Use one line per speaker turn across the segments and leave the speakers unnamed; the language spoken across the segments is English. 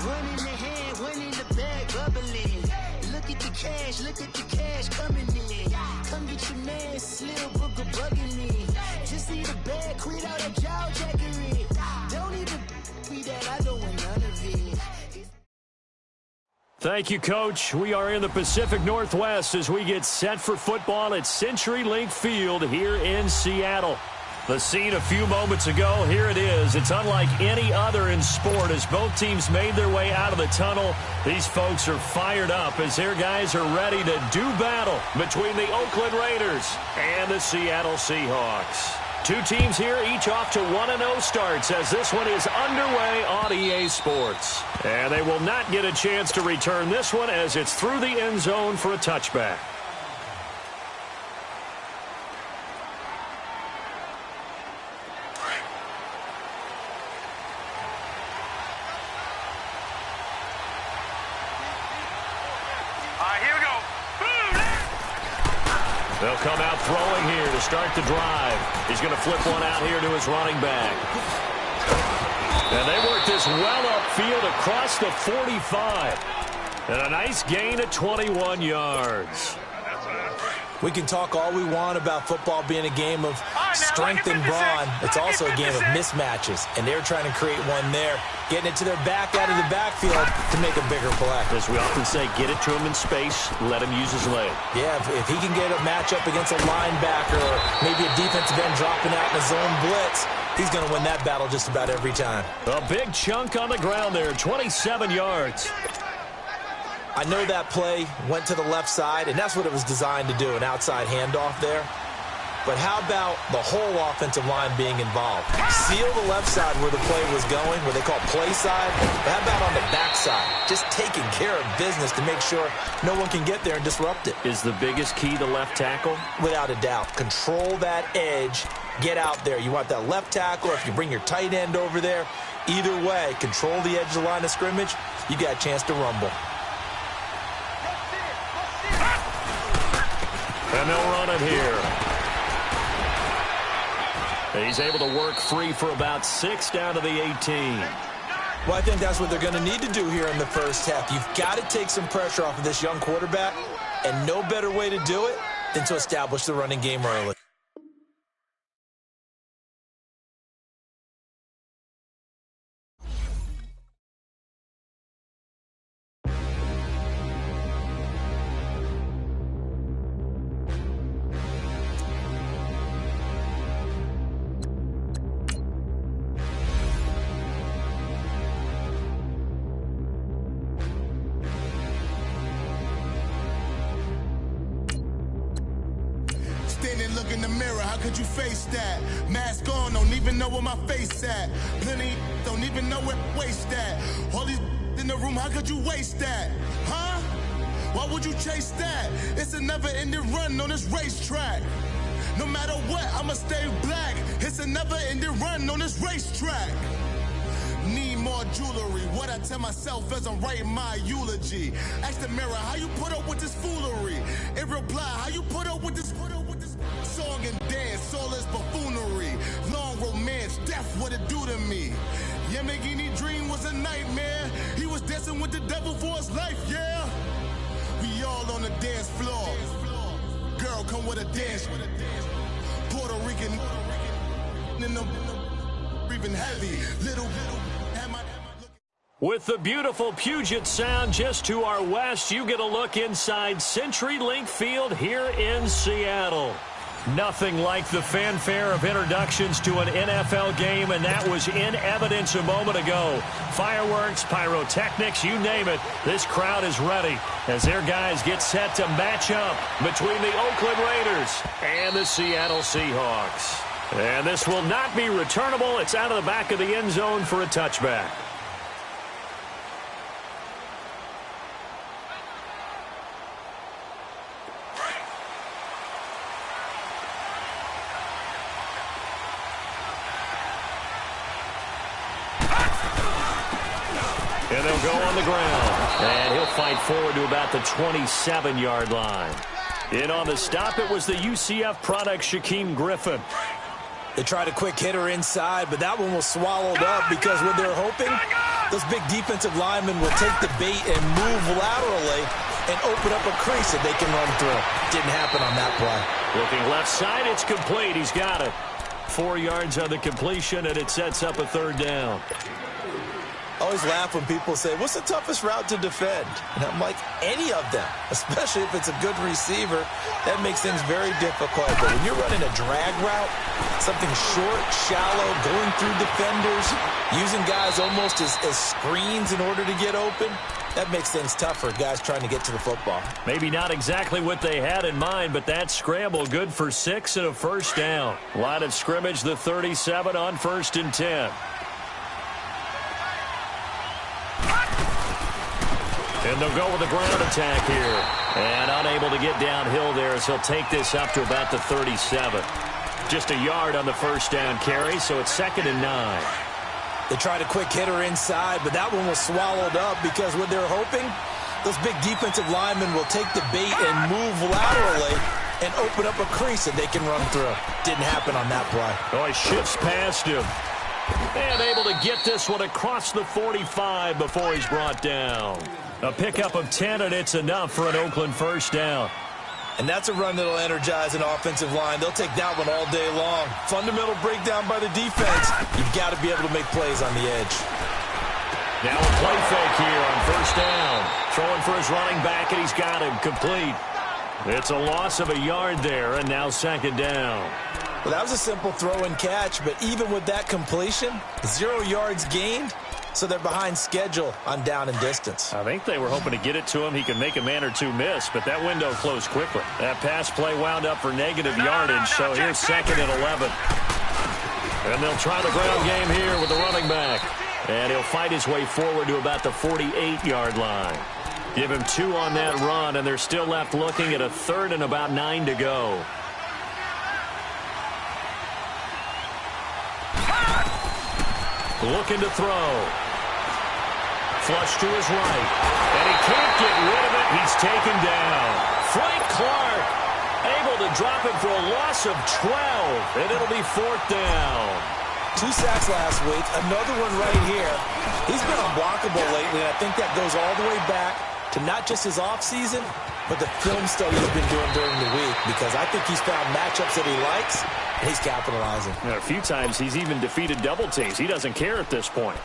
One in the hand, one in the bag, bubbling. Look at the cash coming in. Come get your man, Slim Booker bugging me. Just see the bag, quit all that jaw jackery. Don't even be that, I don't want none of it.
Thank you, Coach. We are in the Pacific Northwest as we get set for football at CenturyLink Field here in Seattle. The scene a few moments ago, here it is. It's unlike any other in sport as both teams made their way out of the tunnel. These folks are fired up as their guys are ready to do battle between the Oakland Raiders and the Seattle Seahawks. Two teams here, each off to 1-0 starts as this one is underway on EA Sports. And they will not get a chance to return this one as it's through the end zone for a touchback. They'll come out throwing here to start the drive. He's going to flip one out here to his running back. And they work this well upfield across the 45. And a nice gain of 21 yards.
We can talk all we want about football being a game of strength and brawn. It's also a game of mismatches, and they're trying to create one there, getting it to their back out of the backfield to make a bigger play.
As we often say, get it to him in space, let him use his leg.
Yeah, if he can get a matchup against a linebacker or maybe a defensive end dropping out in a zone blitz, he's going to win that battle just about every time.
A big chunk on the ground there, 27 yards.
I know that play went to the left side, and that's what it was designed to do, an outside handoff there. But how about the whole offensive line being involved? Seal the left side where the play was going, where they call play side. But how about on the back side? Just taking care of business to make sure no one can get there and disrupt it.
Is the biggest key the left tackle?
Without a doubt. Control that edge. Get out there. You want that left tackle, or if you bring your tight end over there, either way, control the edge of the line of scrimmage, you got a chance to rumble.
And they'll run it here. He's able to work free for about 6 down to the 18.
Well, I think that's what they're going to need to do here in the first half. You've got to take some pressure off of this young quarterback, and no better way to do it than to establish the running game early.
Look in the mirror, how could you face that? Mask on, don't even know where my face at. Plenty don't even know where waste at. All these in the room, how could you waste that? Huh? Why would you chase that? It's a never-ending run on this racetrack. No matter what, I'ma stay black. It's a never-ending run on this racetrack. Need more jewelry, what I tell myself as I'm writing my eulogy. Ask the mirror, how you put up with this foolery? In reply, how you put up with this song and dance, all this buffoonery. Long romance, death, what it do to me? Yamagini dream was a nightmare. He was dancing with the devil for his life, yeah. We all on the dance floor. Girl, come with a dance. Puerto Rican in the breathing heavy. Little.
With the beautiful Puget Sound just to our west, you get a look inside CenturyLink Field here in Seattle. Nothing like the fanfare of introductions to an NFL game, and that was in evidence a moment ago. Fireworks, pyrotechnics, you name it. This crowd is ready as their guys get set to match up between the Oakland Raiders and the Seattle Seahawks. And this will not be returnable. It's out of the back of the end zone for a touchback. And they'll go on the ground. And he'll fight forward to about the 27-yard line. In on the stop, it was the UCF product, Shaquem Griffin.
They tried a quick hitter inside, but that one was swallowed up because what they're hoping, those big defensive linemen will take the bait and move laterally and open up a crease that they can run through. Didn't happen on that play.
Looking left side, it's complete. He's got it. 4 yards on the completion, and it sets up a third down.
I always laugh when people say, what's the toughest route to defend? And I'm like, any of them, especially if it's a good receiver. That makes things very difficult. But when you're running a drag route, something short, shallow, going through defenders, using guys almost as screens in order to get open, that makes things tough for guys trying to get to the football.
Maybe not exactly what they had in mind, but that scramble good for 6 and a first down. Line of scrimmage, the 37 on 1st and 10. And they'll go with a ground attack here. And unable to get downhill there as he'll take this up to about the 37. Just a yard on the first down carry, so it's 2nd and 9.
They tried a quick hitter inside, but that one was swallowed up because what they're hoping, those big defensive linemen will take the bait and move laterally and open up a crease that they can run through. Didn't happen on that play.
Oh, he shifts past him. And able to get this one across the 45 before he's brought down. A pickup of 10, and it's enough for an Oakland first down.
And that's a run that'll energize an offensive line. They'll take that one all day long. Fundamental breakdown by the defense. You've got to be able to make plays on the edge.
Now a play fake here on first down. Throwing for his running back, and he's got him complete. It's a loss of a yard there, and now 2nd down.
Well, that was a simple throw and catch, but even with that completion, 0 yards gained, so they're behind schedule on down and distance.
I think they were hoping to get it to him. He could make a man or two miss, but that window closed quickly. That pass play wound up for negative yardage, so here's 2nd and 11. And they'll try the ground game here with the running back. And he'll fight his way forward to about the 48-yard line. Give him 2 on that run, and they're still left looking at a 3rd and about 9 to go. Looking to throw. Flush to his right. And he can't get rid of it. He's taken down. Frank Clark able to drop him for a loss of 12. And it'll be 4th down.
2 sacks last week. Another one right here. He's been unblockable lately, and I think that goes all the way back to not just his offseason, but the film study he's been doing during the week, because I think he's found matchups that he likes, and he's capitalizing.
A few times he's even defeated double teams. He doesn't care at this point.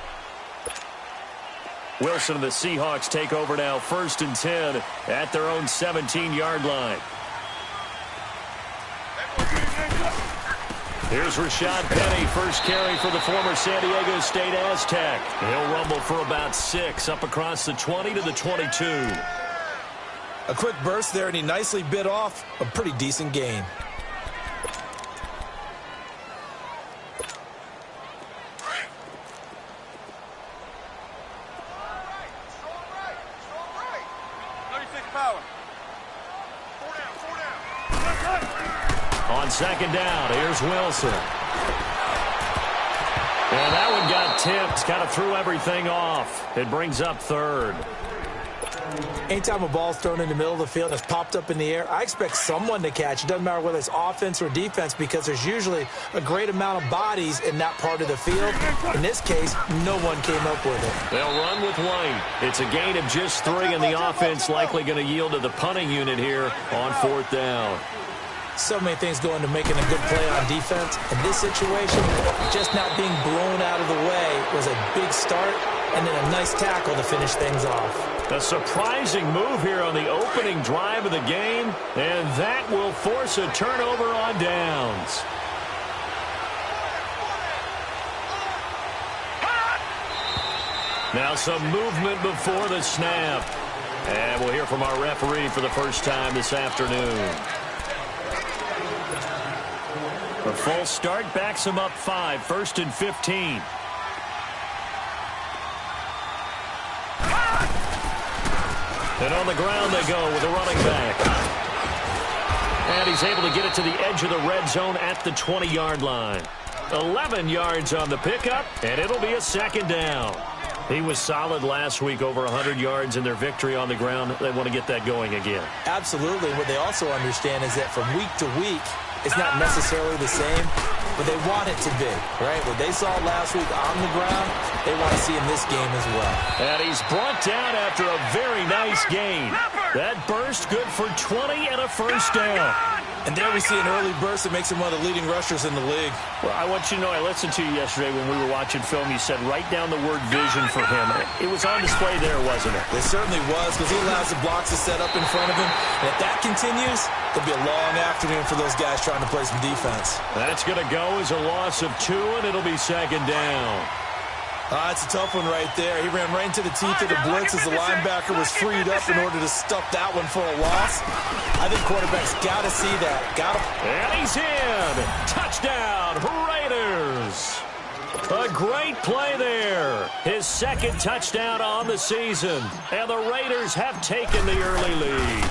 Wilson and the Seahawks take over now, 1st and 10 at their own 17-yard line. Here's Rashad Penny, first carry for the former San Diego State Aztec. He'll rumble for about 6, up across the 20 to the 22.
A quick burst there, and he nicely bit off a pretty decent gain.
On 2nd down, here's Wilson. And that one got tipped, kind of threw everything off. It brings up 3rd.
Anytime a ball's thrown in the middle of the field and it's popped up in the air, I expect someone to catch. It doesn't matter whether it's offense or defense, because there's usually a great amount of bodies in that part of the field. In this case, no one came up with it.
They'll run with White. It's a gain of just 3, and the offense likely going to yield to the punting unit here on 4th down.
So many things go into making a good play on defense. In this situation, just not being blown out of the way was a big start, and then a nice tackle to finish things off.
A surprising move here on the opening drive of the game, and that will force a turnover on downs. Now some movement before the snap. And we'll hear from our referee for the first time this afternoon. A false start backs him up 5, 1st and 15. And on the ground they go with a running back. And he's able to get it to the edge of the red zone at the 20-yard line. 11 yards on the pickup, and it'll be a 2nd down. He was solid last week, over 100 yards in their victory on the ground. They want to get that going again.
Absolutely. What they also understand is that from week to week, it's not necessarily the same, but they want it to be, right? What they saw last week on the ground, they want to see in this game as well.
And he's brought down after a very nice gain. That burst good for 20 and a first down.
And there we see an early burst that makes him one of the leading rushers in the league.
Well, I want you to know, I listened to you yesterday when we were watching film. You said write down the word vision for him. It was on display there, wasn't it?
It certainly was, because he allows the blocks to set up in front of him. And if that continues, it'll be a long afternoon for those guys trying to play some defense.
That's going to go as a loss of 2, and it'll be second down.
That's a tough one right there. He ran right into the teeth of the blitz as the linebacker was freed up in order to stuff that one for a loss. I think quarterbacks got to see that.
And he's in. Touchdown, Raiders. A great play there. His second touchdown on the season. And the Raiders have taken the early lead.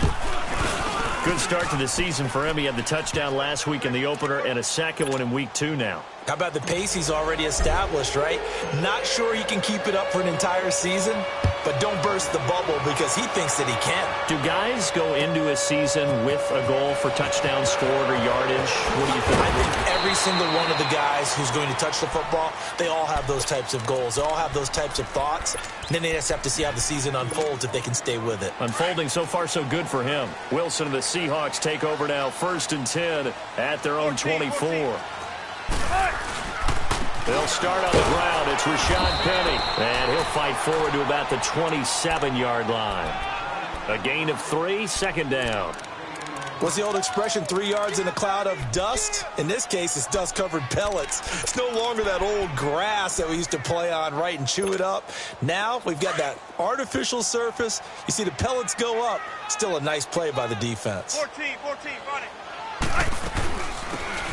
Good start to the season for him. He had the touchdown last week in the opener and a second one in week 2 now.
How about the pace he's already established, right? Not sure he can keep it up for an entire season, but don't burst the bubble because he thinks that he can.
Do guys go into a season with a goal for touchdowns scored or yardage? What do you think?
I think every single one of the guys who's going to touch the football, they all have those types of goals. They all have those types of thoughts. And then they just have to see how the season unfolds if they can stay with it.
Unfolding so far so good for him. Wilson and the Seahawks take over now, 1st and 10 at their own 24. They'll start on the ground. It's Rashad Penny. And he'll fight forward to about the 27-yard line. A gain of 3, second down.
What's the old expression, 3 yards in a cloud of dust? In this case, it's dust-covered pellets. It's no longer that old grass that we used to play on, right, and chew it up. Now we've got that artificial surface. You see the pellets go up. Still a nice play by the defense.
14, run it.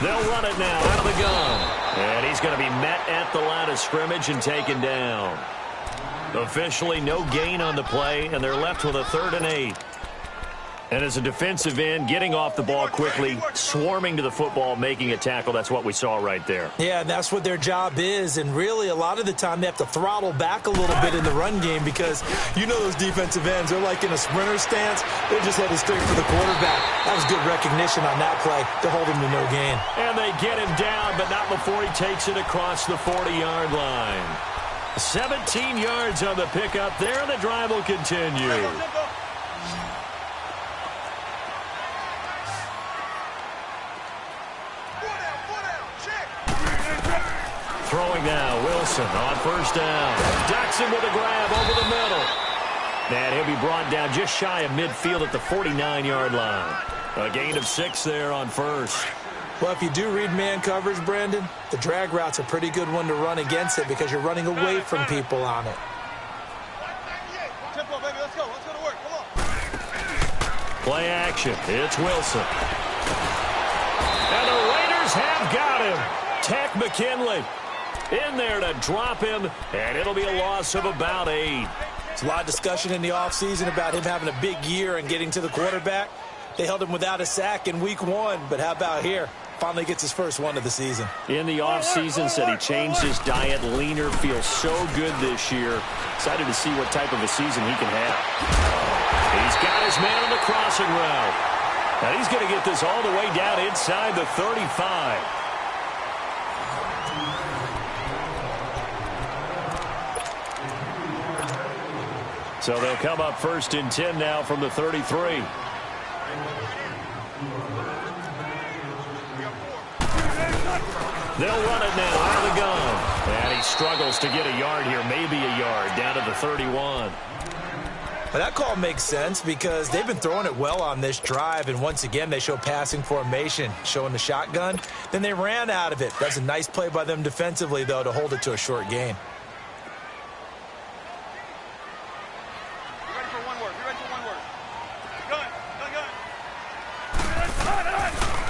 They'll run it now out of the gun. And he's going to be met at the line of scrimmage and taken down. Officially no gain on the play, and they're left with a 3rd and 8. And as a defensive end, getting off the ball quickly, swarming to the football, making a tackle, that's what we saw right there.
Yeah, and that's what their job is. And really, a lot of the time, they have to throttle back a little bit in the run game because you know those defensive ends, they're like in a sprinter stance. They're just headed straight for the quarterback. That was good recognition on that play to hold him to no gain.
And they get him down, but not before he takes it across the 40-yard line. 17 yards on the pickup there, and the drive will continue. Throwing now, Wilson on 1st down. Ducks him with a grab over the middle. And he'll be brought down just shy of midfield at the 49-yard line. A gain of 6 there on 1st.
Well, if you do read man coverage, Brandon, the drag route's a pretty good one to run against it because you're running away from people on it.
Tempo, baby, let's go to work, come on.
Play action, it's Wilson. And the Raiders have got him. Tech McKinley in there to drop him, and it'll be a loss of about 8.
There's a lot of discussion in the offseason about him having a big year and getting to the quarterback. They held him without a sack in week 1, but how about here? Finally gets his first one of the season.
In the offseason, said he changed his diet, leaner, feels so good this year. Excited to see what type of a season he can have. He's got his man on the crossing route. And he's going to get this all the way down inside the 35. So they'll come up 1st and 10 now from the 33. They'll run it now out of the gun. And he struggles to get a yard here, maybe a yard, down to the 31.
But that call makes sense because they've been throwing it well on this drive, and once again they show passing formation, showing the shotgun. Then they ran out of it. That's a nice play by them defensively, though, to hold it to a short gain.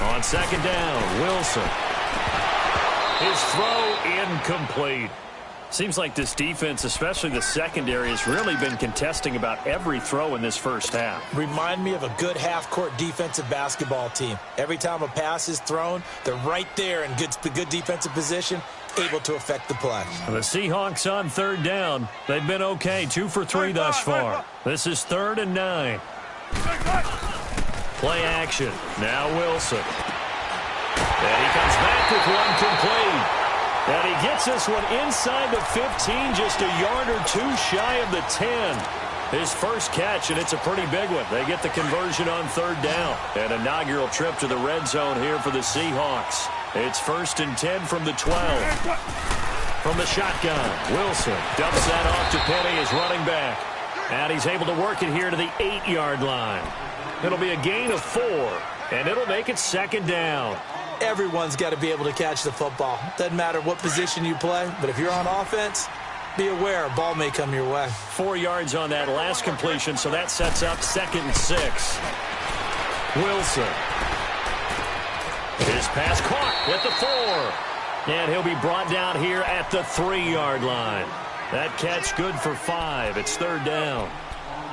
On 2nd down, Wilson. His throw incomplete. Seems like this defense, especially the secondary, has really been contesting about every throw in this first half.
Remind me of a good half-court defensive basketball team. Every time a pass is thrown, they're right there in good defensive position, able to affect the play.
The Seahawks on third down. They've been okay, 2 for 3 thus far. This is 3rd and 9. Play action. Now Wilson. And he comes back with one complete. And he gets this one inside the 15, just a yard or two shy of the 10. His first catch, and it's a pretty big one. They get the conversion on third down. An inaugural trip to the red zone here for the Seahawks. It's 1st and 10 from the 12. From the shotgun, Wilson dumps that off to Penny as running back. And he's able to work it here to the 8-yard line. It'll be a gain of 4, and it'll make it 2nd down.
Everyone's got to be able to catch the football. Doesn't matter what position you play, but if you're on offense, be aware a ball may come your way.
4 yards on that last completion, so that sets up 2nd and 6. Wilson. His pass caught at the 4. And he'll be brought down here at the 3-yard line. That catch good for 5. It's 3rd down.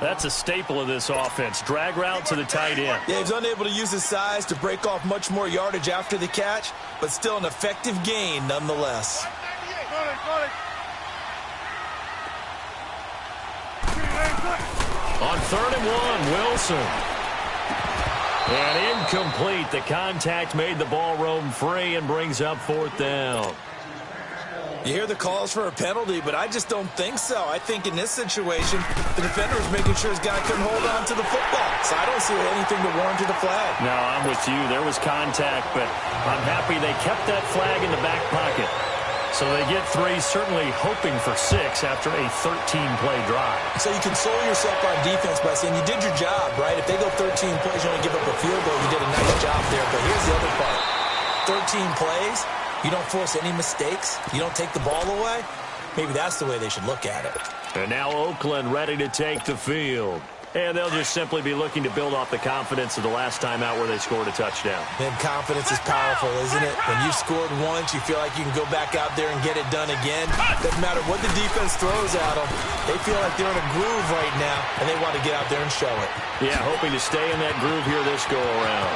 That's a staple of this offense. Drag route to the tight end.
Yeah, he's unable to use his size to break off much more yardage after the catch, but still an effective gain nonetheless.
On 3rd and 1, Wilson. And incomplete. The contact made the ball roam free and brings up 4th down.
You hear the calls for a penalty, but I just don't think so. I think in this situation, the defender was making sure his guy couldn't hold on to the football. So I don't see anything to warrant a flag.
No, I'm with you. There was contact, but I'm happy they kept that flag in the back pocket. So they get 3, certainly hoping for 6 after a 13-play drive.
So you console yourself on defense by saying you did your job, right? If they go 13 plays, you only give up a field goal, you did a nice job there. But here's the other part. 13 plays, you don't force any mistakes, you don't take the ball away. Maybe that's the way they should look at it.
And now Oakland ready to take the field. And they'll just simply be looking to build off the confidence of the last time out where they scored a touchdown.
And confidence is powerful, isn't it? When you've scored once, you feel like you can go back out there and get it done again. Doesn't matter what the defense throws at them. They feel like they're in a groove right now, and they want to get out there and show it.
Yeah, hoping to stay in that groove here this go-around.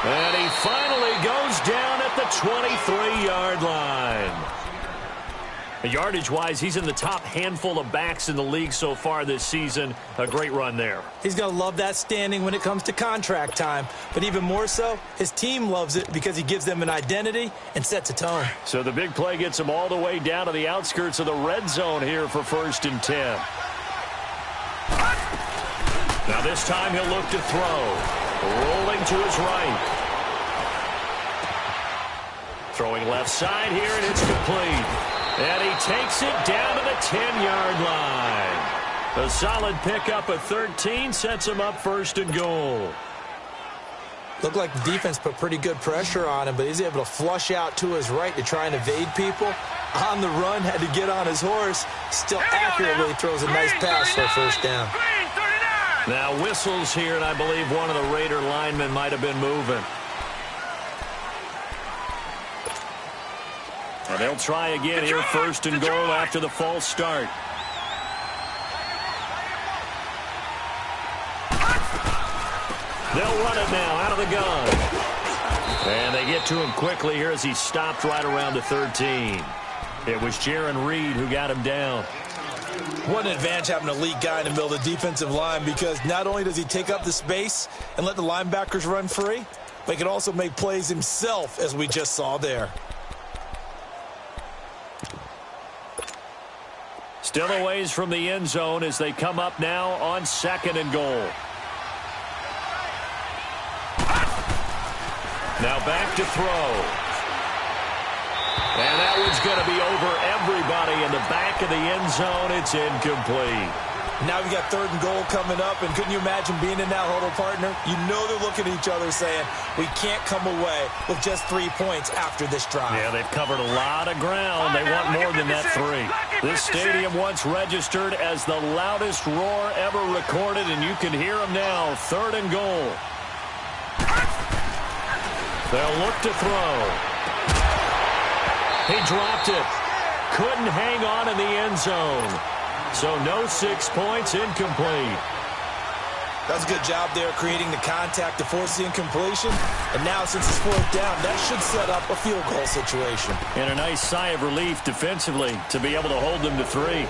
And he finally goes down at the 23-yard line. Yardage-wise, he's in the top handful of backs in the league so far this season. A great run there.
He's going to love that standing when it comes to contract time. But even more so, his team loves it because he gives them an identity and sets a tone.
So the big play gets him all the way down to the outskirts of the red zone here for 1st and 10. Now this time he'll look to throw. Rolling to his right. Throwing left side here, and it's complete. And he takes it down to the 10-yard line. A solid pickup at 13 sets him up 1st and goal.
Looked like the defense put pretty good pressure on him, but he's able to flush out to his right to try and evade people. On the run, had to get on his horse. Still accurately throws a nice pass for a 1st down.
Now whistles here, and I believe one of the Raider linemen might have been moving. And they'll try again here, 1st and goal after the false start. They'll run it now out of the gun. And they get to him quickly here as he stopped right around the 13. It was GR8ERANL's who got him down.
What an advantage having an elite guy in the middle of the defensive line, because not only does he take up the space and let the linebackers run free, but he can also make plays himself, as we just saw there.
Still a ways from the end zone as they come up now on 2nd and goal. Now back to throw. And that one's going to be over everybody in the back of the end zone. It's incomplete.
Now we got 3rd and goal coming up, and couldn't you imagine being in that huddle, partner? You know they're looking at each other saying, we can't come away with just 3 points after this drive.
Yeah, they've covered a lot of ground. They want more than that 3. This stadium once registered as the loudest roar ever recorded, and you can hear them now. 3rd and goal. They'll look to throw. He dropped it. Couldn't hang on in the end zone. So no 6 points, incomplete.
That was a good job there creating the contact to force the incompletion. And now since it's fourth down, that should set up a field goal situation.
And a nice sigh of relief defensively to be able to hold them to 3.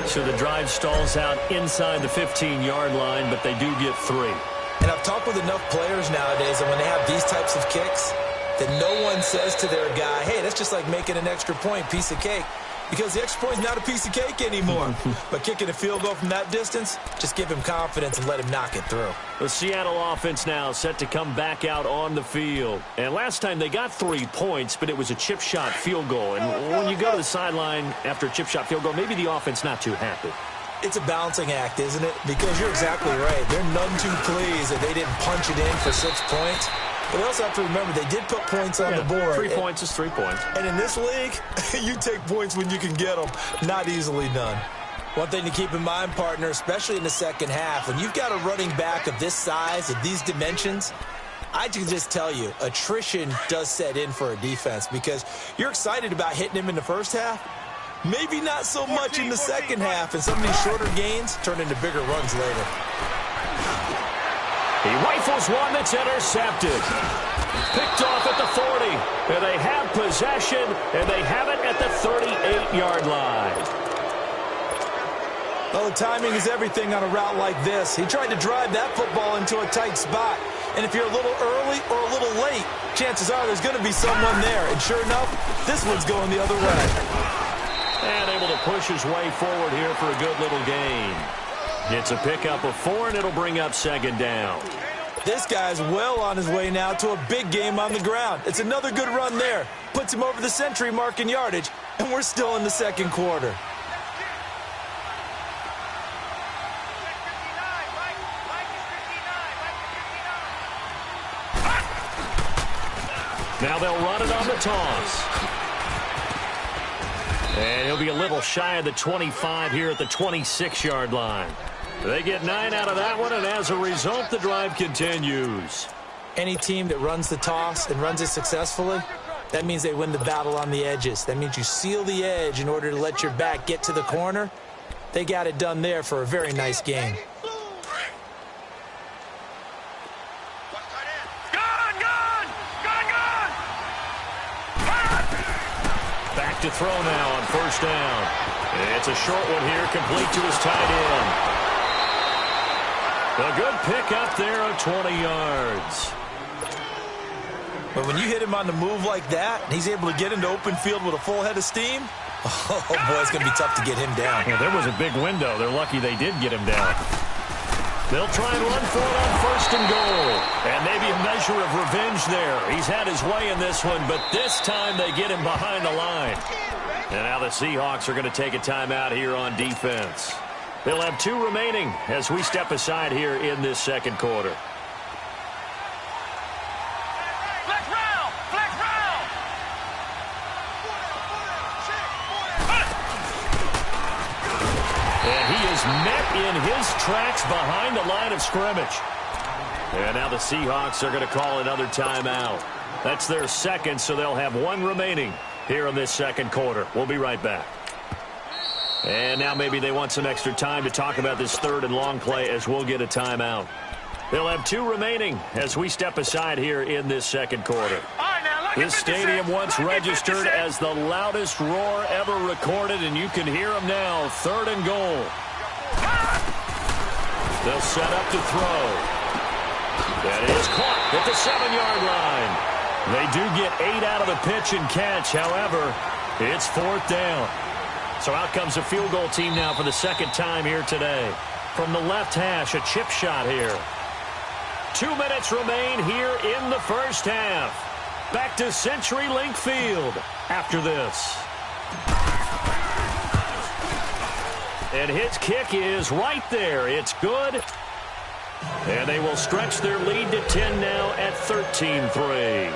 So the drive stalls out inside the 15-yard line, but they do get 3.
And I've talked with enough players nowadays, and when they have these types of kicks, that no one says to their guy, hey, that's just like making an extra point, piece of cake. Because the extra point is not a piece of cake anymore. But kicking a field goal from that distance, just give him confidence and let him knock it through.
The Seattle offense now set to come back out on the field. And last time they got 3 points, but it was a chip shot field goal. And when you go to the sideline after a chip shot field goal, maybe the offense not too happy.
It's a balancing act, isn't it? Because you're exactly right. They're none too pleased that they didn't punch it in for 6 points. But we also have to remember they did put points on the board.
3 points is 3 points.
And in this league, you take points when you can get them. Not easily done. One thing to keep in mind, partner, especially in the second half, when you've got a running back of this size, of these dimensions, I can just tell you, attrition does set in for a defense because you're excited about hitting him in the first half. Maybe not so much in the second half, and some of these shorter gains turn into bigger runs later.
He rifles one that's intercepted. Picked off at the 40. And they have possession, and they have it at the 38-yard line.
Well, the timing is everything on a route like this. He tried to drive that football into a tight spot. And if you're a little early or a little late, chances are there's going to be someone there. And sure enough, this one's going the other way.
And able to push his way forward here for a good little gain. It's a pickup of 4, and it'll bring up second down.
This guy's well on his way now to a big game on the ground. It's another good run there. Puts him over the century mark in yardage, and we're still in the second quarter.
Now they'll run it on the toss. And he'll be a little shy of the 25 here at the 26-yard line. They get 9 out of that one, and as a result, the drive continues.
Any team that runs the toss and runs it successfully, that means they win the battle on the edges. That means you seal the edge in order to let your back get to the corner. They got it done there for a very nice game.
Back to throw now on first down. It's a short one here, complete to his tight end. A good pickup there of 20 yards.
But when you hit him on the move like that, and he's able to get into open field with a full head of steam, oh, boy, it's going to be tough to get him down.
Yeah, there was a big window. They're lucky they did get him down. They'll try and run for it on first and goal. And maybe a measure of revenge there. He's had his way in this one, but this time they get him behind the line. And now the Seahawks are going to take a timeout here on defense. They'll have 2 remaining as we step aside here in this second quarter.
Flex round! Flex round!
And he is met in his tracks behind the line of scrimmage. And now the Seahawks are going to call another timeout. That's their second, so they'll have 1 remaining here in this second quarter. We'll be right back. And now maybe they want some extra time to talk about this third and long play as we'll get a timeout. They'll have 2 remaining as we step aside here in this second quarter. This stadium once registered as the loudest roar ever recorded, and you can hear them now. 3rd and goal. They'll set up to throw. That is caught at the 7-yard line. They do get 8 out of the pitch and catch. However, it's 4th down. So out comes the field goal team now for the second time here today. From the left hash, a chip shot here. 2 minutes remain here in the first half. Back to CenturyLink Field after this. And his kick is right there. It's good. And they will stretch their lead to 10 now at 13-3.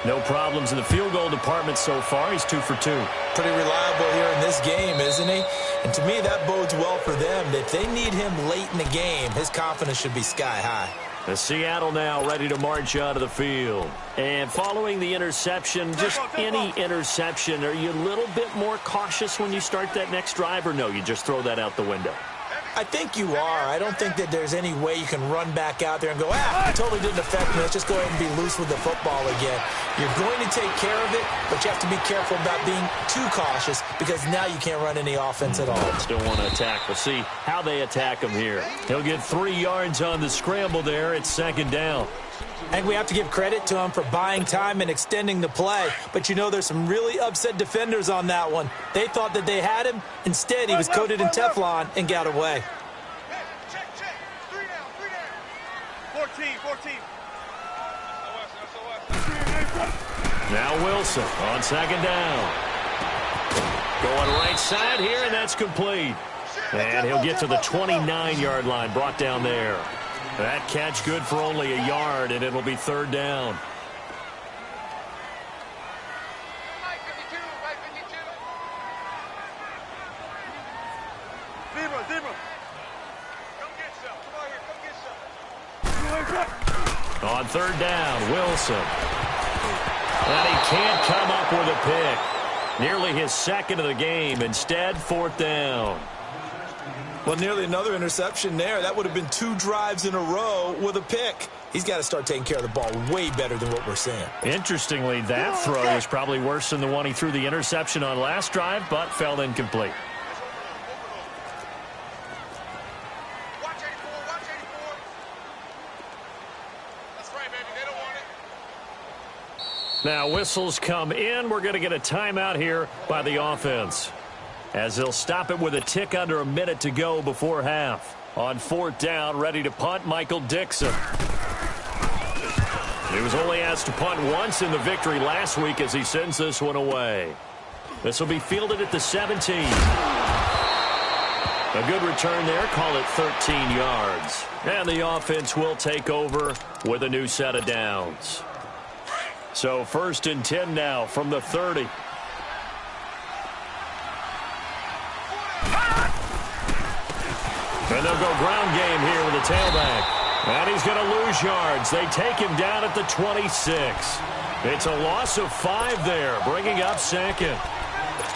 No problems in the field goal department so far. He's 2 for 2.
Pretty reliable here in this game, isn't he? And to me, that bodes well for them. If they need him late in the game, his confidence should be sky high.
The Seattle now ready to march out of the field. And following the interception, just any interception, are you a little bit more cautious when you start that next drive, or no, you just throw that out the window?
I think you are. I don't think that there's any way you can run back out there and go, it totally didn't affect me. Let's just go ahead and be loose with the football again. You're going to take care of it, but you have to be careful about being too cautious because now you can't run any offense at all.
Still want to attack. We'll see how they attack him here. He'll get 3 yards on the scramble there. It's 2nd down.
I think we have to give credit to him for buying time and extending the play. But, you know, there's some really upset defenders on that one. They thought that they had him. Instead, he was coated in Teflon and got away.
Check. 3 down. 14.
Now Wilson on 2nd down. Going right side here, and that's complete. And he'll get to the 29-yard line, brought down there. That catch good for only a yard, and it'll be 3rd down.
Zebra. Come get some. Come on here. Come get some.
On 3rd down, Wilson. And he can't come up with a pick. Nearly his 2nd of the game. Instead, 4th down.
Well, nearly another interception there. That would have been 2 drives in a row with a pick. He's got to start taking care of the ball way better than what we're seeing.
Interestingly, that throw was probably worse than the one he threw the interception on last drive, but fell incomplete.
Watch 84. That's right, baby. They don't want it.
Now, whistles come in. We're going to get a timeout here by the offense, as they'll stop it with a tick under a minute to go before half. On 4th down, ready to punt, Michael Dixon. He was only asked to punt once in the victory last week as he sends this one away. This will be fielded at the 17. A good return there, call it 13 yards. And the offense will take over with a new set of downs. So 1st and 10 now from the 30. And they'll go ground game here with the tailback. And he's going to lose yards. They take him down at the 26. It's a loss of 5 there, bringing up 2nd.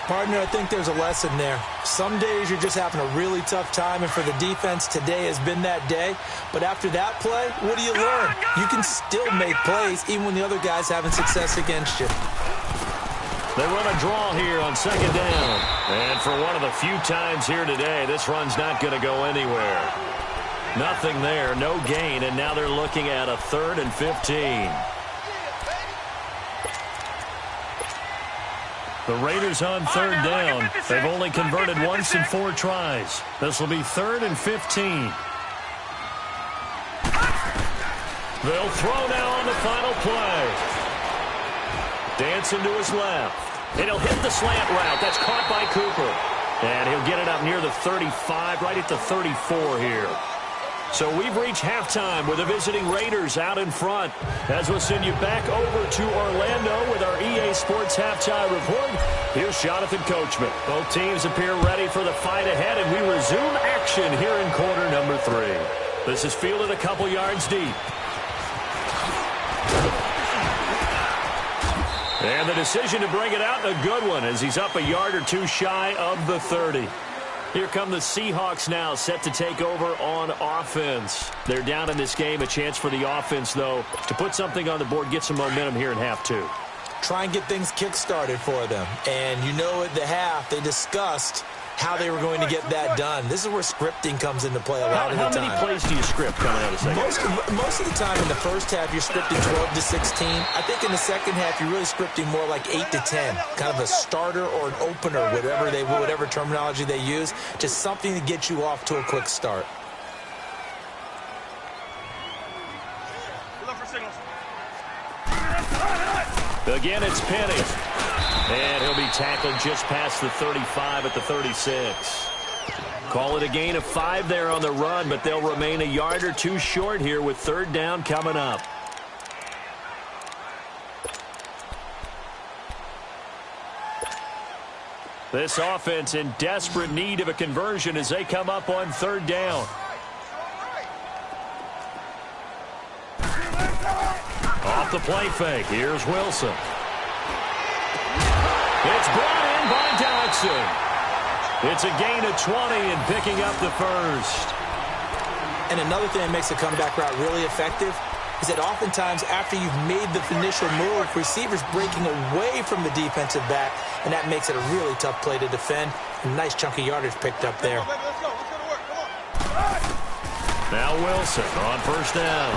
Partner, I think there's a lesson there. Some days you're just having a really tough time, and for the defense, today has been that day. But after that play, what do you learn? You can still make plays even when the other guy's having success against you.
They run a draw here on 2nd down. And for one of the few times here today, this run's not going to go anywhere. Nothing there, no gain, and now they're looking at a 3rd and 15. The Raiders on 3rd down. They've only converted once in 4 tries. This will be 3rd and 15. They'll throw now on the final play. Dancing to his left. And he'll hit the slant route. That's caught by Cooper. And he'll get it up near the 35, right at the 34 here. So we've reached halftime with the visiting Raiders out in front. As we'll send you back over to Orlando with our EA Sports Halftime Report. Here's Jonathan Coachman. Both teams appear ready for the fight ahead, and we resume action here in quarter number 3. This is fielded a couple yards deep. And the decision to bring it out, a good one, as he's up a yard or 2 shy of the 30. Here come the Seahawks now, set to take over on offense. They're down in this game. A chance for the offense, though, to put something on the board, get some momentum here in half 2.
Try and get things kick-started for them. And you know at the half, they discussed how they were going to get that done. This is where scripting comes into play a lot of the time.
How many plays do you script coming out of the second?
Most of the time in the first half, you're scripting 12 to 16. I think in the second half, you're really scripting more like 8 to 10. Kind of a starter or an opener, whatever terminology they use. Just something to get you off to a quick start.
Again, it's Penny. And he'll be tackled just past the 35 at the 36. Call it a gain of 5 there on the run, but they'll remain a yard or 2 short here with 3rd down coming up. This offense in desperate need of a conversion as they come up on 3rd down. Off the play fake, here's Wilson. It's brought in by Dodson. It's a gain of 20 and picking up the first.
And another thing that makes a comeback route really effective is that oftentimes after you've made the initial move, receivers breaking away from the defensive back, and that makes it a really tough play to defend. A nice chunk of yardage picked up there.
Let's go to work. Come on.
Now Wilson on first down.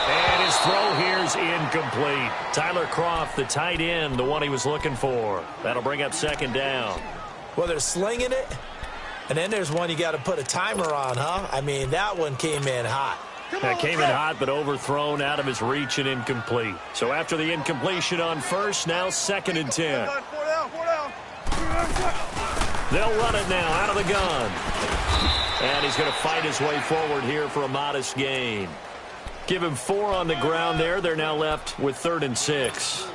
And his throw here's incomplete. Tyler Kroft, the tight end, the one he was looking for. That'll bring up second down.
Well, they're slinging it, and then there's one you got to put a timer on, huh? I mean, that one came in hot.
That came in hot, but overthrown, out of his reach and incomplete. So after the incompletion on first, now 2nd and 10.
4 down.
They'll run it now out of the gun. And he's going to fight his way forward here for a modest gain. Give him 4 on the ground there. They're now left with 3rd and 6.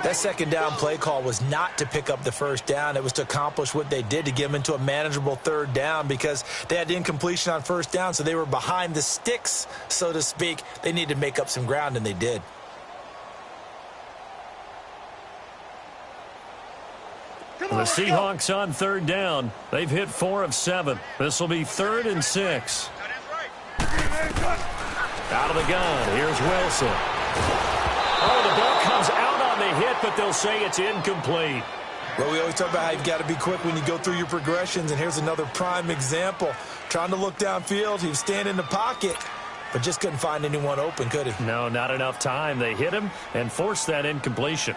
That second down play call was not to pick up the first down. It was to accomplish what they did, to get them into a manageable 3rd down, because they had the incompletion on first down, so they were behind the sticks, so to speak. They needed to make up some ground, and they did.
The Seahawks on 3rd down. They've hit 4 of 7. This will be 3rd and 6. Out of the gun. Here's Wilson. Oh, the ball comes out on the hit, but they'll say it's incomplete.
Well, we always talk about how you've got to be quick when you go through your progressions, and here's another prime example. Trying to look downfield, he was standing in the pocket, but just couldn't find anyone open, could he?
No, not enough time. They hit him and forced that incompletion.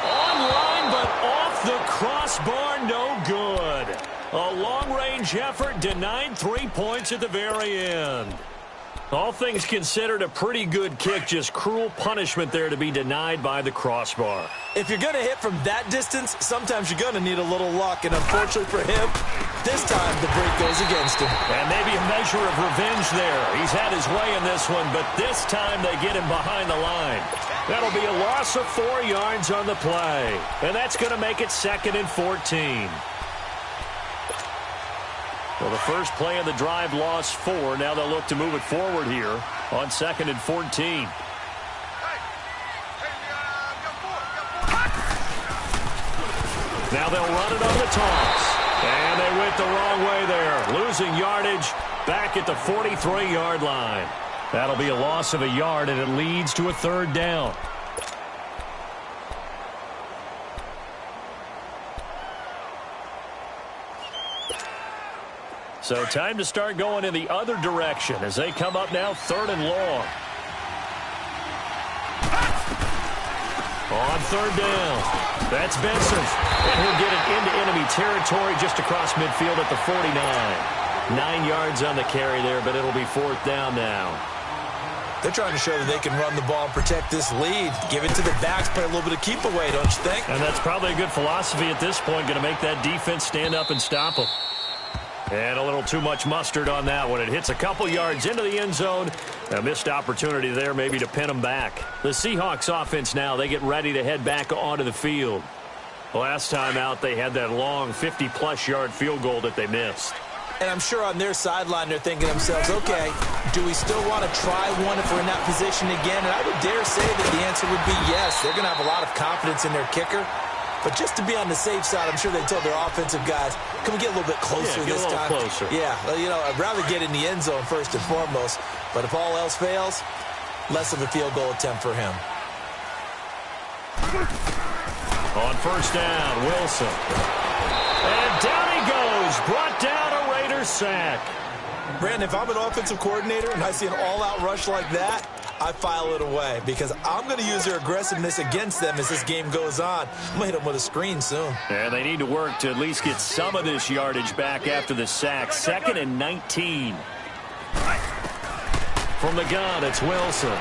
Online, but off the crossbar, no good. A long-range effort denied 3 points at the very end. All things considered, a pretty good kick, just cruel punishment there to be denied by the crossbar.
If you're going to hit from that distance, sometimes you're going to need a little luck, and unfortunately for him, this time the break goes against him.
And maybe a measure of revenge there. He's had his way in this one, but this time they get him behind the line. That'll be a loss of 4 yards on the play, and that's going to make it 2nd and 14. Well, the first play of the drive lost 4. Now they'll look to move it forward here on 2nd and 14. Now they'll run it on the toss. And they went the wrong way there. Losing yardage back at the 43-yard line. That'll be a loss of a yard, and it leads to a 3rd down. So time to start going in the other direction as they come up now 3rd and long. On 3rd down, that's Benson. And he'll get it into enemy territory just across midfield at the 49. 9 yards on the carry there, but it'll be 4th down now.
They're trying to show that they can run the ball and protect this lead. Give it to the backs, play a little bit of keep away, don't you think?
And that's probably a good philosophy at this point, going to make that defense stand up and stop them. And a little too much mustard on that one. It hits a couple yards into the end zone. A missed opportunity there maybe to pin them back. The Seahawks offense now, they get ready to head back onto the field. Last time out, they had that long 50-plus yard field goal that they missed.
And I'm sure on their sideline they're thinking to themselves, okay, do we still want to try one if we're in that position again? And I would dare say that the answer would be yes. They're going to have a lot of confidence in their kicker. But just to be on the safe side, I'm sure they told their offensive guys, can we get a little bit closer this time?
Closer.
Yeah, well, you know, I'd rather get in the end zone first and foremost. But if all else fails, less of a field goal attempt for him.
On 1st down, Wilson. And down he goes. Brought down a Raiders sack.
Brandon, if I'm an offensive coordinator and I see an all-out rush like that, I file it away because I'm going to use their aggressiveness against them as this game goes on. I'm going to hit them with a screen soon.
And they need to work to at least get some of this yardage back after the sack. 2nd and 19. From the gun, it's Wilson.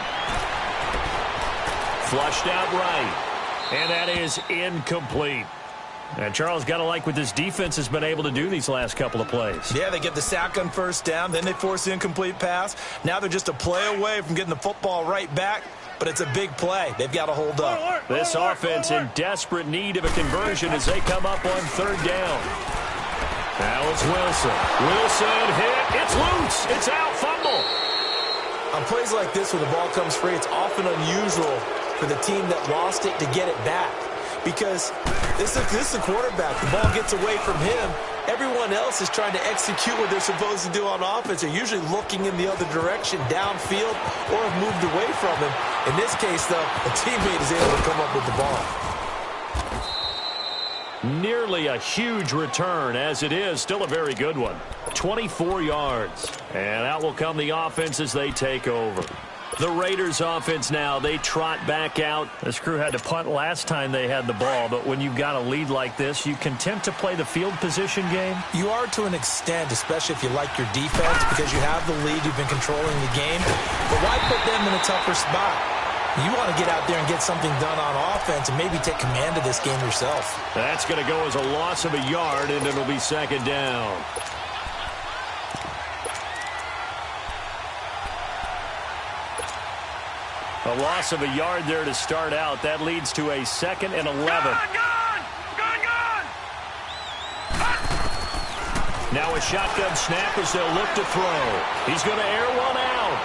Flushed out right. And that is incomplete. And Charles, got to like what this defense has been able to do these last couple of plays.
Yeah, they get the sack on 1st down, then they force the incomplete pass. Now they're just a play away from getting the football right back, but it's a big play. They've got to hold up.
This offense in desperate need of a conversion as they come up on 3rd down. Now it's Wilson. Wilson hit. It's loose. It's out. Fumble.
On plays like this where the ball comes free, it's often unusual for the team that lost it to get it back. Because this is a quarterback. The ball gets away from him. Everyone else is trying to execute what they're supposed to do on offense. They're usually looking in the other direction, downfield, or have moved away from him. In this case, though, a teammate is able to come up with the ball.
Nearly a huge return. As it is, still a very good one. 24 yards. And out will come the offense as they take over. The Raiders offense now, they trot back out. This crew had to punt last time they had the ball, but when you've got a lead like this, you can tempt to play the field position game.
You are to an extent, especially if you like your defense, because you have the lead, you've been controlling the game. But why put them in a tougher spot? You want to get out there and get something done on offense and maybe take command of this game yourself.
That's going to go as a loss of a yard, and it'll be second down. A loss of a yard there to start out. That leads to a 2nd and 11.
Gone!
Now a shotgun snap as they'll look to throw. He's going to air one out.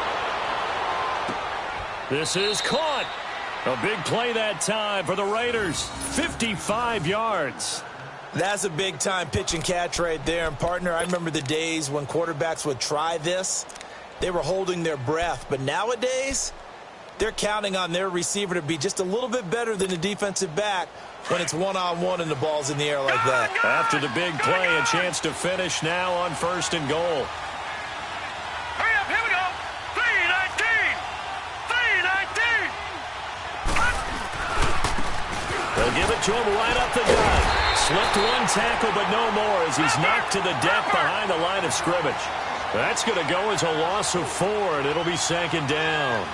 This is caught. A big play that time for the Raiders. 55 yards.
That's a big-time pitch and catch right there. And, partner, I remember the days when quarterbacks would try this. They were holding their breath. But nowadays, they're counting on their receiver to be just a little bit better than the defensive back when it's one-on-one and the ball's in the air like that.
After the big play, a chance to finish now on 1st and goal.
Hurry up, here we go. 3-19. 3-19.
They'll give it to him right up the gut. Slipped one tackle, but no more as he's knocked to the deck behind the line of scrimmage. That's going to go as a loss of 4, and it'll be 2nd down.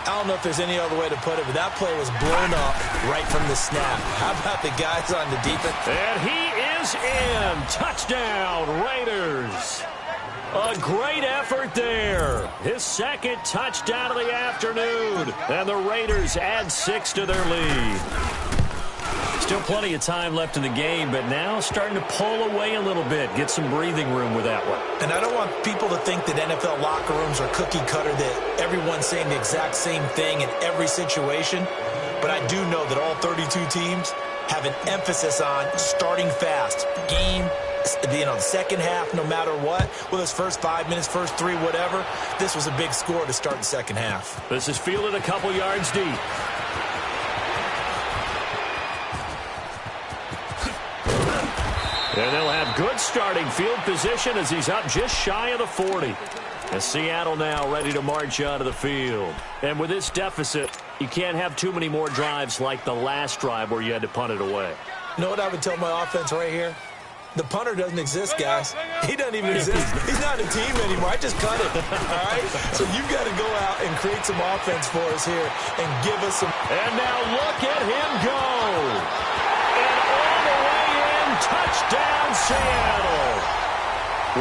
I don't know if there's any other way to put it, but that play was blown up right from the snap. How about the guys on the defense?
And he is in. Touchdown, Raiders. A great effort there. His 2nd touchdown of the afternoon. And the Raiders add 6 to their lead. Still plenty of time left in the game, but now starting to pull away a little bit. Get some breathing room with that one.
And I don't want people to think that NFL locker rooms are cookie cutter, that everyone's saying the exact same thing in every situation. But I do know that all 32 teams have an emphasis on starting fast. Game, the second half, no matter what. Whether it's first 5 minutes, first 3, whatever. This was a big score to start the second half.
This is fielded a couple yards deep. And they'll have good starting field position as he's up just shy of the 40. And Seattle now ready to march out of the field. And with this deficit, you can't have too many more drives like the last drive where you had to punt it away.
You know what I would tell my offense right here? The punter doesn't exist, guys. He doesn't even exist. He's not a team anymore. I just cut it, all right? So you've got to go out and create some offense for us here and give us some.
And now look at him go. Touchdown, Seattle.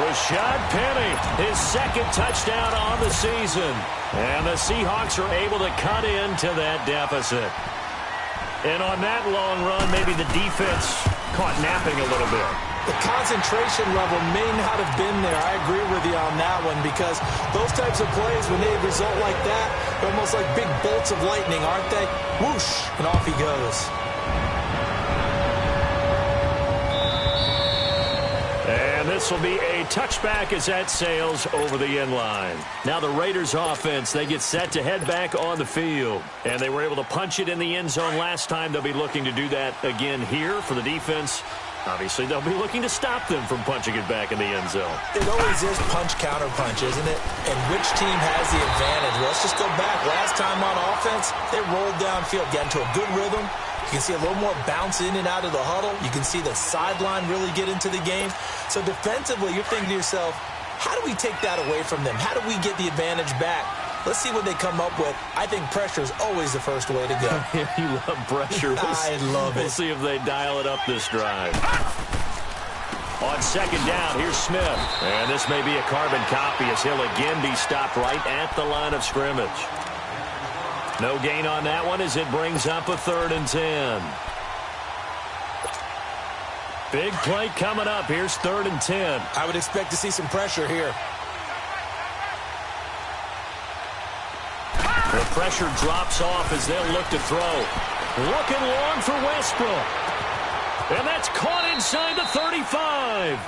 Rashad Penny, his 2nd touchdown on the season. And the Seahawks are able to cut into that deficit. And on that long run, maybe the defense caught napping a little bit.
The concentration level may not have been there. I agree with you on that one, because those types of plays, when they result like that, they're almost like big bolts of lightning, aren't they? Whoosh, and off he goes.
And this will be a touchback as that sails over the end line. Now the Raiders offense, they get set to head back on the field. And they were able to punch it in the end zone last time. They'll be looking to do that again here for the defense. Obviously, they'll be looking to stop them from punching it back in the end zone.
It always is punch-counter-punch, isn't it? And which team has the advantage? Well, let's just go back. Last time on offense, they rolled downfield, got into a good rhythm. You can see a little more bounce in and out of the huddle. You can see the sideline really get into the game. So defensively, you're thinking to yourself, how do we take that away from them? How do we get the advantage back? Let's see what they come up with. I think pressure is always the first way to go.
You love pressure.
I love it.
We'll see if they dial it up this drive. On 2nd down, here's Smith. And this may be a carbon copy as he'll again be stopped right at the line of scrimmage. No gain on that one as it brings up a 3rd and 10. Big play coming up. Here's 3rd and 10.
I would expect to see some pressure here.
pressure drops off as they'll look to throw. Looking long for Westbrook. And that's caught inside the 35.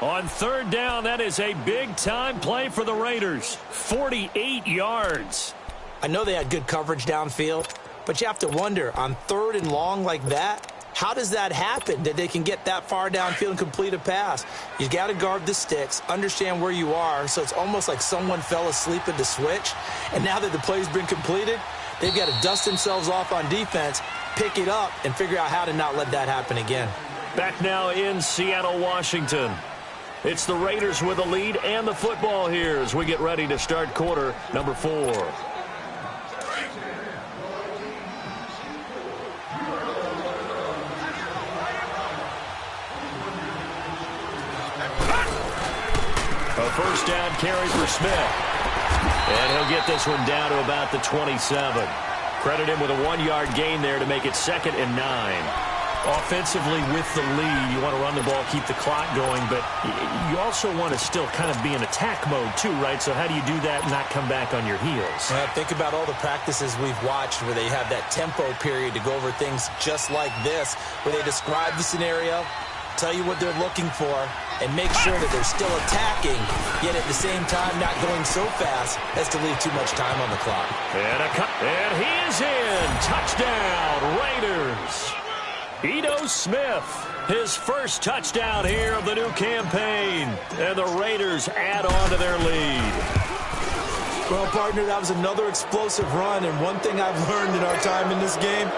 On third down, that is a big-time play for the Raiders. 48 yards.
I know they had good coverage downfield, but you have to wonder, on third and long like that, how does that happen that they can get that far downfield and complete a pass? You got to guard the sticks, understand where you are, so it's almost like someone fell asleep at the switch, and now that the play's been completed, they've got to dust themselves off on defense, pick it up, and figure out how to not let that happen again.
Back now in Seattle, Washington. It's the Raiders with the lead and the football here as we get ready to start quarter number 4. A first down carry for Smith. And he'll get this one down to about the 27. Credit him with a 1-yard gain there to make it 2nd and 9. Offensively with the lead, you want to run the ball, keep the clock going, but you also want to still kind of be in attack mode too, right? So how do you do that and not come back on your heels?
Think about all the practices we've watched where they have that tempo period to go over things just like this, where they describe the scenario, tell you what they're looking for, and make sure that they're still attacking, yet at the same time not going so fast as to leave too much time on the clock.
And he is in. Touchdown, Raiders. Ito Smith, his first touchdown here of the new campaign. And the Raiders add on to their lead.
Well, partner, that was another explosive run, and one thing I've learned in our time in this game,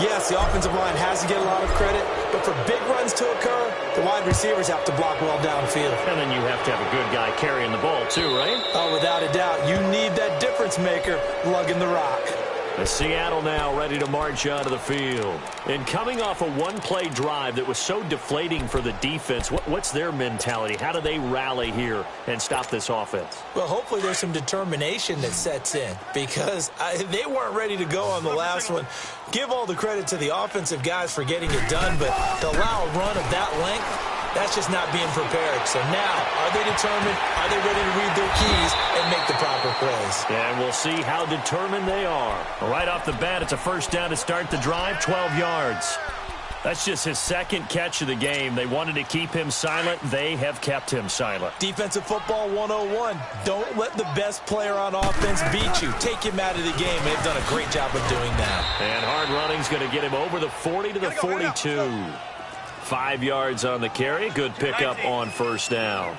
yes, the offensive line has to get a lot of credit, but for big runs to occur, the wide receivers have to block well downfield.
And then you have to have a good guy carrying the ball too, right?
Oh, without a doubt. You need that difference maker lugging the rock.
The Seattle now ready to march out of the field. And coming off a one-play drive that was so deflating for the defense, what's their mentality? How do they rally here and stop this offense?
Well, hopefully there's some determination that sets in because they weren't ready to go on the last one. Give all the credit to the offensive guys for getting it done, but to allow a run of that length, that's just not being prepared. So now, are they determined? Are they ready to read their keys and make the proper plays?
And we'll see how determined they are. Right off the bat, it's a first down to start the drive, 12 yards. That's just his second catch of the game. They wanted to keep him silent. They have kept him silent.
Defensive football 101. Don't let the best player on offense beat you. Take him out of the game. They've done a great job of doing that.
And hard running's going to get him over the 40 to the 42. 5 yards on the carry. Good pickup on first down.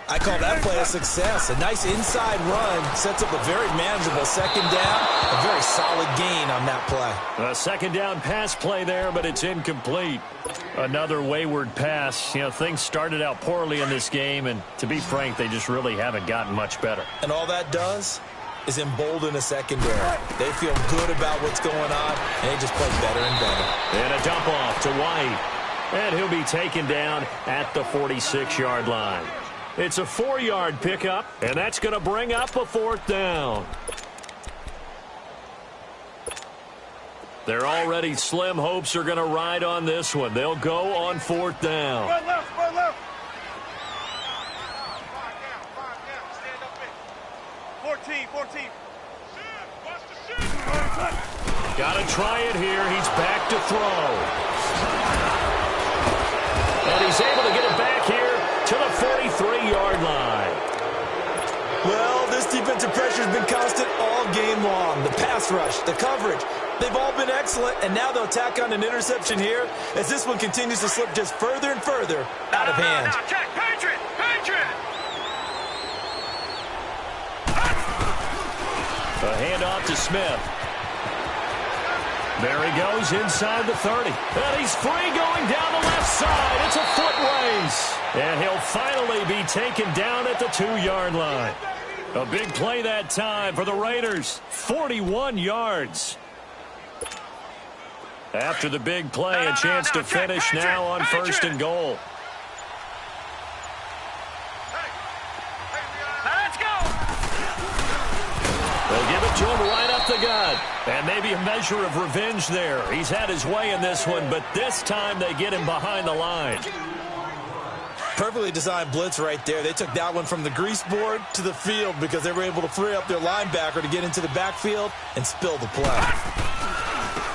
I call that play a success. A nice inside run sets up a very manageable second down. A very solid gain on that play.
A second down pass play there, but it's incomplete. Another wayward pass. You know, things started out poorly in this game, and to be frank, they just really haven't gotten much better.
And all that does is embolden a secondary. They feel good about what's going on, and they just play better and better.
And a dump off to White. And he'll be taken down at the 46-yard line. It's a 4-yard pickup, and that's going to bring up a fourth down. Their already slim hopes are going to ride on this one. They'll go on fourth down.
Run left, run left. 5 down, stand up in. 14. Watch the shit.
Got to try it here. He's back to throw. And he's able to get it back here to the 43-yard line.
Well, this defensive pressure has been constant all game long. The pass rush, the coverage, they've all been excellent, and now they'll tack on an interception here as this one continues to slip just further and further out of hand.
Now, check, Patriot!
A handoff to Smith. There he goes inside the 30. And he's free going down the left side. It's a foot race. And he'll finally be taken down at the 2-yard line. A big play that time for the Raiders. 41 yards. After the big play, a chance to finish now on first and goal.
Let's go!
They'll give it to him right up the gut. And maybe a measure of revenge there. He's had his way in this one, but this time they get him behind the line.
Perfectly designed blitz right there. They took that one from the grease board to the field because they were able to free up their linebacker to get into the backfield and spill the play.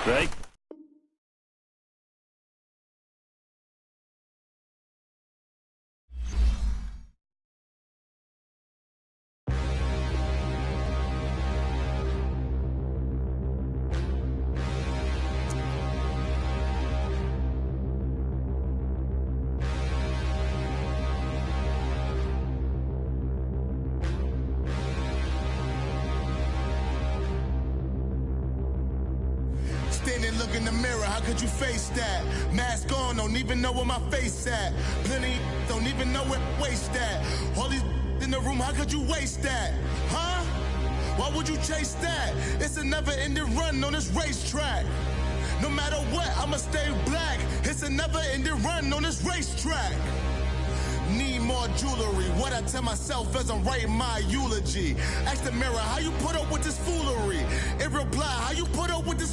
Right.
Standing, look in the mirror, how could you face that? Mask on, don't even know where my face at. Plenty don't even know where waste at. All these in the room, how could you waste that? Huh? Why would you chase that? It's a never-ending run on this racetrack. No matter what, I'ma stay black. It's a never-ending run on this racetrack. Need more jewelry. What I tell myself as I'm writing my eulogy. Ask the mirror, how you put up with this foolery? It reply, how you put up with this